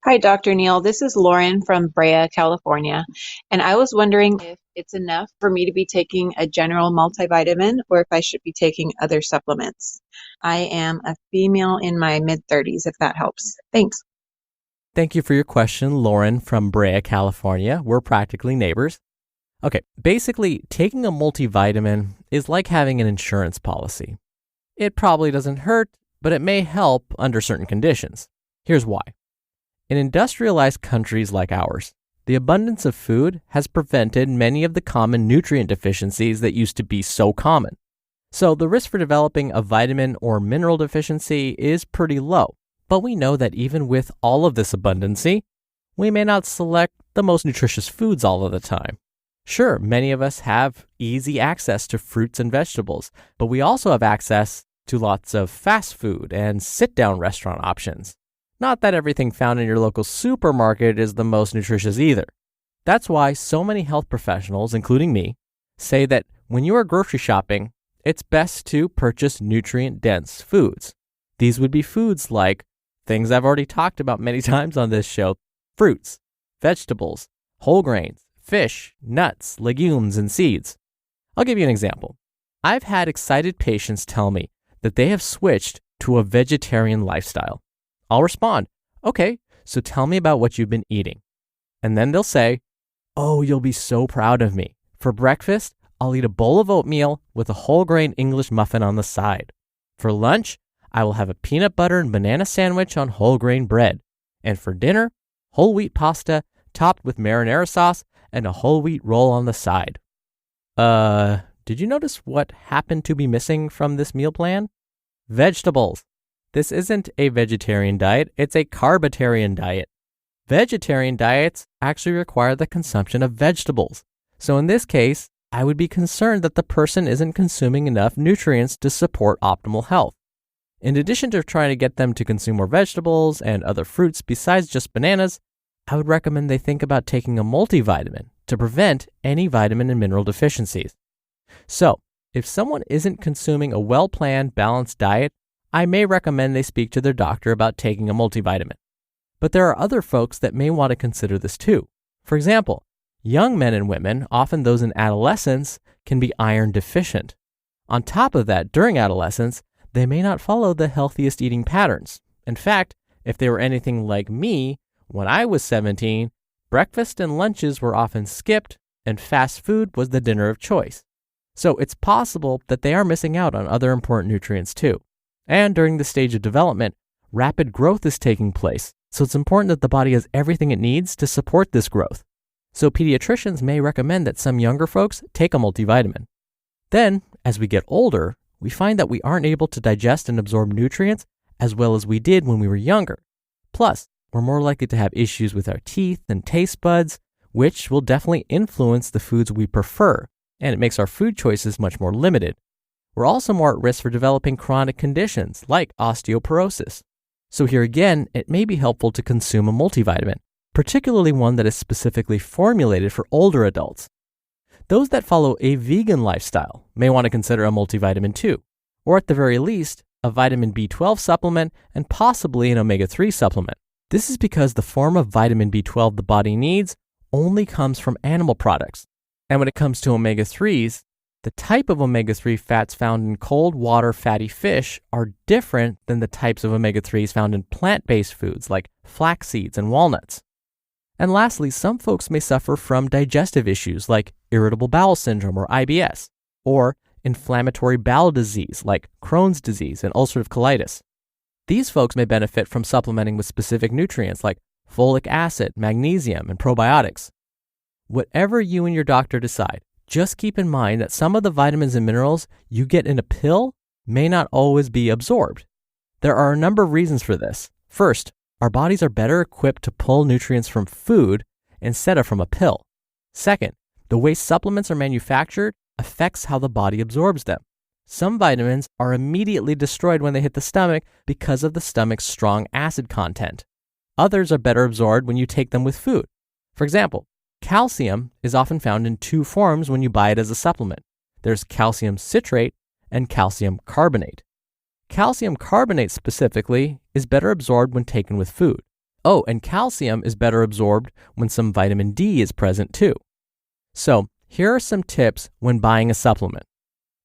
Hi, Dr. Neal. This is Lauren from Brea, California. And I was wondering if it's enough for me to be taking a general multivitamin or if I should be taking other supplements. I am a female in my mid-30s, if that helps. Thanks. Thank you for your question, Lauren from Brea, California. We're practically neighbors. Okay, basically, taking a multivitamin is like having an insurance policy. It probably doesn't hurt, but it may help under certain conditions. Here's why. In industrialized countries like ours, the abundance of food has prevented many of the common nutrient deficiencies that used to be so common. So the risk for developing a vitamin or mineral deficiency is pretty low. But we know that even with all of this abundancy, we may not select the most nutritious foods all of the time. Sure, many of us have easy access to fruits and vegetables, but we also have access to lots of fast food and sit-down restaurant options. Not that everything found in your local supermarket is the most nutritious either. That's why so many health professionals, including me, say that when you are grocery shopping, it's best to purchase nutrient-dense foods. These would be foods like things I've already talked about many times on this show: fruits, vegetables, whole grains, fish, nuts, legumes, and seeds. I'll give you an example. I've had excited patients tell me that they have switched to a vegetarian lifestyle. I'll respond, okay, so tell me about what you've been eating. And then they'll say, oh, you'll be so proud of me. For breakfast, I'll eat a bowl of oatmeal with a whole grain English muffin on the side. For lunch, I will have a peanut butter and banana sandwich on whole grain bread. And for dinner, whole wheat pasta topped with marinara sauce and a whole wheat roll on the side. Did you notice what happened to be missing from this meal plan? Vegetables. This isn't a vegetarian diet, it's a carbitarian diet. Vegetarian diets actually require the consumption of vegetables. So in this case, I would be concerned that the person isn't consuming enough nutrients to support optimal health. In addition to trying to get them to consume more vegetables and other fruits besides just bananas, I would recommend they think about taking a multivitamin to prevent any vitamin and mineral deficiencies. So, if someone isn't consuming a well-planned, balanced diet, I may recommend they speak to their doctor about taking a multivitamin. But there are other folks that may want to consider this too. For example, young men and women, often those in adolescence, can be iron deficient. On top of that, during adolescence, they may not follow the healthiest eating patterns. In fact, if they were anything like me, when I was 17, breakfast and lunches were often skipped, and fast food was the dinner of choice. So it's possible that they are missing out on other important nutrients too. And during the stage of development, rapid growth is taking place, so it's important that the body has everything it needs to support this growth. So pediatricians may recommend that some younger folks take a multivitamin. Then, as we get older, we find that we aren't able to digest and absorb nutrients as well as we did when we were younger. Plus, we're more likely to have issues with our teeth and taste buds, which will definitely influence the foods we prefer, and it makes our food choices much more limited. We're also more at risk for developing chronic conditions like osteoporosis. So here again, it may be helpful to consume a multivitamin, particularly one that is specifically formulated for older adults. Those that follow a vegan lifestyle may want to consider a multivitamin too, or at the very least, a vitamin B12 supplement and possibly an omega-3 supplement. This is because the form of vitamin B12 the body needs only comes from animal products. And when it comes to omega-3s, the type of omega-3 fats found in cold water fatty fish are different than the types of omega-3s found in plant-based foods like flax seeds and walnuts. And lastly, some folks may suffer from digestive issues like irritable bowel syndrome or IBS, or inflammatory bowel disease like Crohn's disease and ulcerative colitis. These folks may benefit from supplementing with specific nutrients like folic acid, magnesium, and probiotics. Whatever you and your doctor decide, just keep in mind that some of the vitamins and minerals you get in a pill may not always be absorbed. There are a number of reasons for this. First, our bodies are better equipped to pull nutrients from food instead of from a pill. Second, the way supplements are manufactured affects how the body absorbs them. Some vitamins are immediately destroyed when they hit the stomach because of the stomach's strong acid content. Others are better absorbed when you take them with food. For example, calcium is often found in two forms when you buy it as a supplement. There's calcium citrate and calcium carbonate. Calcium carbonate specifically is better absorbed when taken with food. Oh, and calcium is better absorbed when some vitamin D is present too. So, here are some tips when buying a supplement.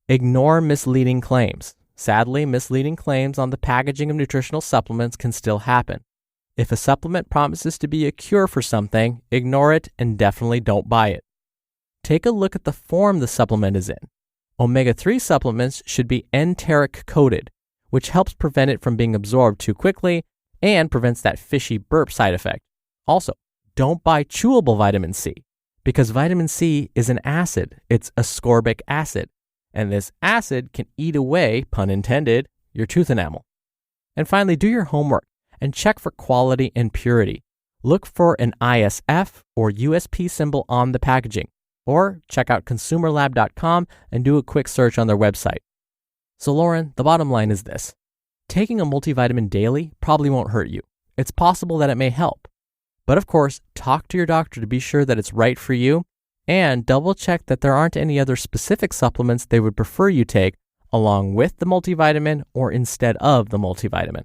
Ignore misleading claims. Sadly, misleading claims on the packaging of nutritional supplements can still happen. If a supplement promises to be a cure for something, ignore it and definitely don't buy it. Take a look at the form the supplement is in. Omega-3 supplements should be enteric coated, which helps prevent it from being absorbed too quickly and prevents that fishy burp side effect. Also, don't buy chewable vitamin C because vitamin C is an acid. It's ascorbic acid, and this acid can eat away, pun intended, your tooth enamel. And finally, do your homework and check for quality and purity. Look for an ISF or USP symbol on the packaging, or check out consumerlab.com and do a quick search on their website. So Lauren, the bottom line is this. Taking a multivitamin daily probably won't hurt you. It's possible that it may help. But of course, talk to your doctor to be sure that it's right for you, and double check that there aren't any other specific supplements they would prefer you take along with the multivitamin or instead of the multivitamin.